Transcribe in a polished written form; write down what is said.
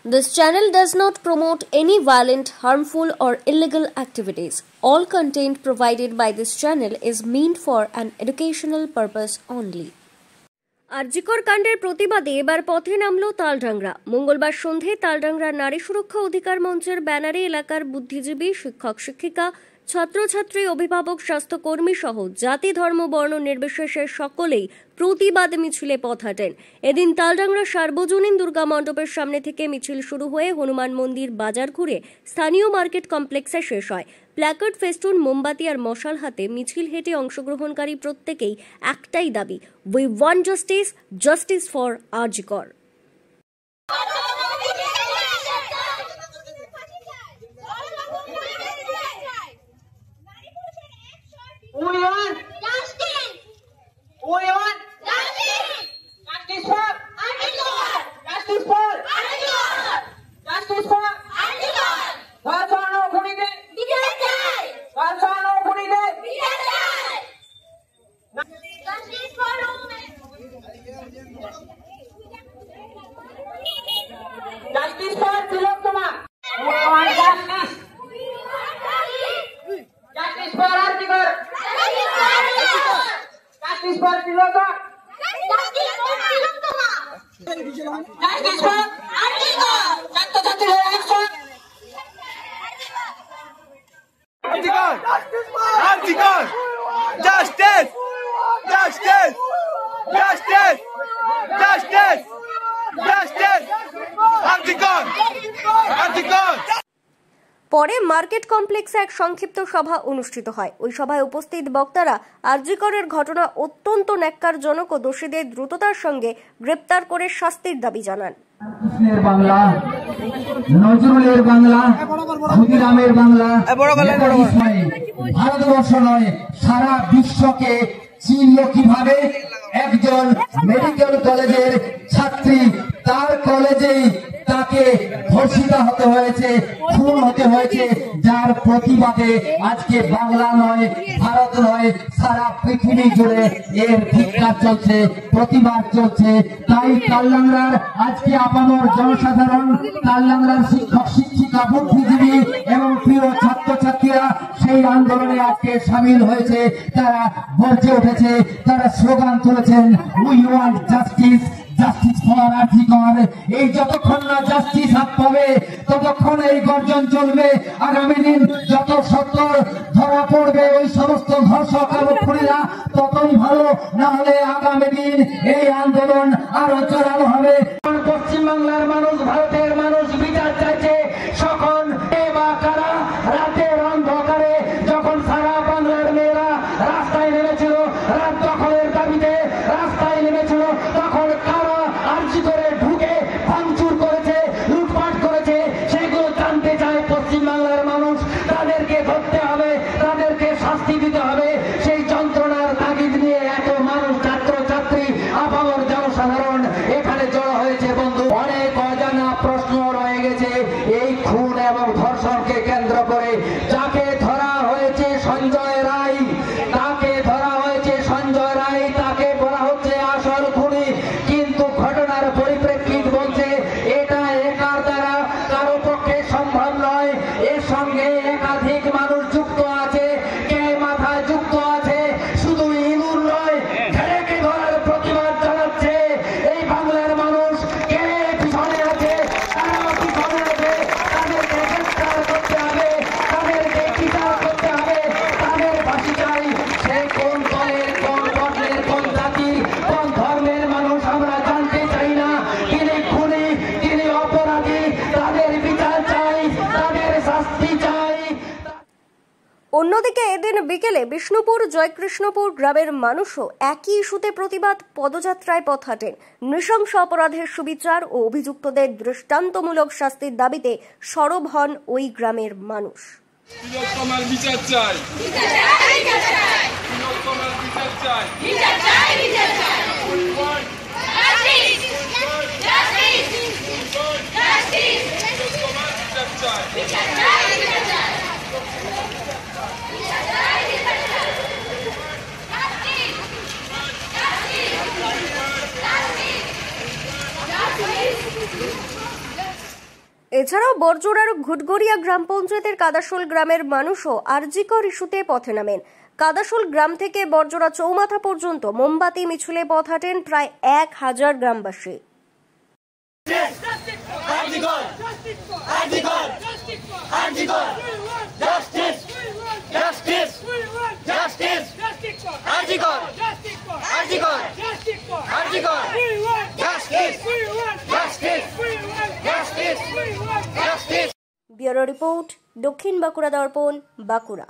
This channel does not promote any violent, harmful, or illegal activities. All content provided by this channel is meant for an educational purpose only. RG Kar কাণ্ডের প্রতিবাদে এবার পথে নামল তালডাংরা। মঙ্গলবার সন্ধে তালডাংরা নারী সুরক্ষা অধিকার মঞ্চের ব্যানারে এলাকার বুদ্ধিজীবী, শিক্ষক শিক্ষিকা, ছাত্রছাত্রী, অভিভাবক, স্বাস্থ্যকর্মী সহ জাতি, ধর্ম, বর্ণ নির্বিশেষে সকলেই প্রতিবাদ মিছিলে পথ হাঁটেন। এদিন তালডাংরা সার্বজনীন দুর্গা মণ্ডপের সামনে থেকে মিছিল শুরু হয়ে হনুমান মন্দির বাজার ঘুরে স্থানীয় মার্কেট কমপ্লেক্সে শেষ হয়। প্ল্যাকার্ড, ফেস্টুন, মোমবাতি আর মশাল হাতে মিছিল হেঁটে অংশগ্রহণকারী প্রত্যেকেই একটাই দাবি, we want justice, justice for RG Kar. Justice for Tilottama. We want justice. Justice for Artikar. Justice for Tilottama. Justice for Tilottama. Justice for Artikar. ছাত্রছাত্রীদের action. Artikar. Artikar. Justice. Justice. Justice. Justice. Justice. Artikar. Artikar. পরে market কমপ্লেক্সে এক সংক্ষিপ্ত সভা অনুষ্ঠিত হয়। ওই সভায় উপস্থিত বক্তারা আরজিকরের ঘটনা অত্যন্ত ন্যাক্কারজনক ও দোষীদের দ্রুততার সঙ্গে গ্রেপ্তার করে শাস্তির দাবি জানান। কৃষ্ণের বাংলা, নজরুলের বাংলা, ক্ষুদিরামের বাংলা, ভারতবর্ষ নয় সারা বিশ্বকে চিনল কিভাবে একজন মেডিকেল কলেজের ছাত্রী, তার কলেজেই তাকে ধর্ষিতা হতে হয়েছে, খুন হতে হয়েছে, যার প্রতিবাদে আজকে বাংলা নয়, ভারত নয়, সারা পৃথিবী জুড়ে এর ধিক্কার চলছে, প্রতিবাদ চলছে। তাই তালডাংরার আজকে আপামর জনসাধারণ, তালডাংরার শিক্ষক শিক্ষিকা, বুদ্ধিজীবী এবং প্রিয় ছাত্রছাত্রীরা সেই আন্দোলনে আজকে সামিল হয়েছে। তারা গর্জে উঠেছে, তারা স্লোগান তুলেছেন, we want justice, justice for RG Kar. এই যতক্ষণ না জাস্টিস হাত পাবে ততক্ষণ এই গর্জন চলবে। আগামী দিন যত সত্য ধরা পড়বে ওই সমস্ত ধর্ষক এবং খুনিরা ততই ভালো, না হলে আগামী দিন এই আন্দোলন আরো জোরালো হবে। পশ্চিমবাংলার মানুষ, ভারতের মানুষ বিচার চাইছে। সকল বা কারা রাতের অন্ধকারে যখন সারা বাংলার মেয়েরা রাস্তায় নেমেছিল, রাত দখলের দাবিতে রাস্তায় নেমেছিল, তখন কারা আরজিকরে ঢুকে ভাঙচুর করেছে, লুটপাট করেছে, সেগুলো জানতে চায় পশ্চিমবাংলার মানুষ। তাদেরকে ধরতে হবে, তাদেরকে শাস্তি দিতে হবে। সেই যন্ত্রণার তাগিদ নিয়ে এত মানুষ, ছাত্রছাত্রী, আপামর জনসাধারণ এখানে জড়ো হয়েছে। বন্ধু, অনেক অজানা প্রশ্ন রয়ে গেছে এই খুন এবং ধর্ষণকে কেন্দ্র করে। যাকে ধরা হয়েছে সঞ্জয় রায়, তাকে ধরা হয়েছে সঞ্জয় রায়, তাকে বলা হচ্ছে আসল খুনি। কিন্তু ঘটনার পরিপ্রেক্ষিত বলছে এটা একার দ্বারা কারো পক্ষে সম্ভব নয়। এর সঙ্গে একাধিক মানুষ যুক্ত আছে। কে মাথায় যুক্ত আছে? শুধু ইঁদুর নয়, ঢেকে ধরার প্রতিবাদ জানাচ্ছে এই বাংলার মানুষ। কে পিছনে আছে? তারা পিছনে আছে। তাদেরকে গ্রেফতার করতে হবে, তাদেরকে বিচার করতে হবে, তাদের ফাঁসি চাই। সে কোন দলের, কোন বর্ণের, কোন জাতির, কোন ধর্মের মানুষ আমরা জানতে চাই না। তিনি খুনি, তিনি অপরাধী, তাদের বিচার চাই, তাদের শাস্তি চাই। অন্যদিকে এদিন বিকেলে বিষ্ণুপুর জয়কৃষ্ণপুর গ্রামের মানুষও একই ইস্যুতে প্রতিবাদ পদযাত্রায় পথ হাঁটেন। নৃশংস অপরাধের সুবিচার ও অভিযুক্তদের দৃষ্টান্তমূলক শাস্তির দাবিতে সরব হন ওই গ্রামের মানুষ। তিলোত্তমার বিচার চাই, তিলোত্তমার বিচার চাই, বিচার চাই। এছাড়াও বড়জোড়ার ঘুটগড়িয়া গ্রাম পঞ্চায়েতের কাদাশোল গ্রামের মানুষও আরজিকর ইস্যুতে পথে নামেন। কাদাশোল গ্রাম থেকে বড়জোড়া চৌমাথা পর্যন্ত মোমবাতি মিছিলে পথ হাঁটেন প্রায় 1000 গ্রামবাসী। ব্যুরো রিপোর্ট, দক্ষিণ বাঁকুড়া দর্পণ, বাঁকুড়া।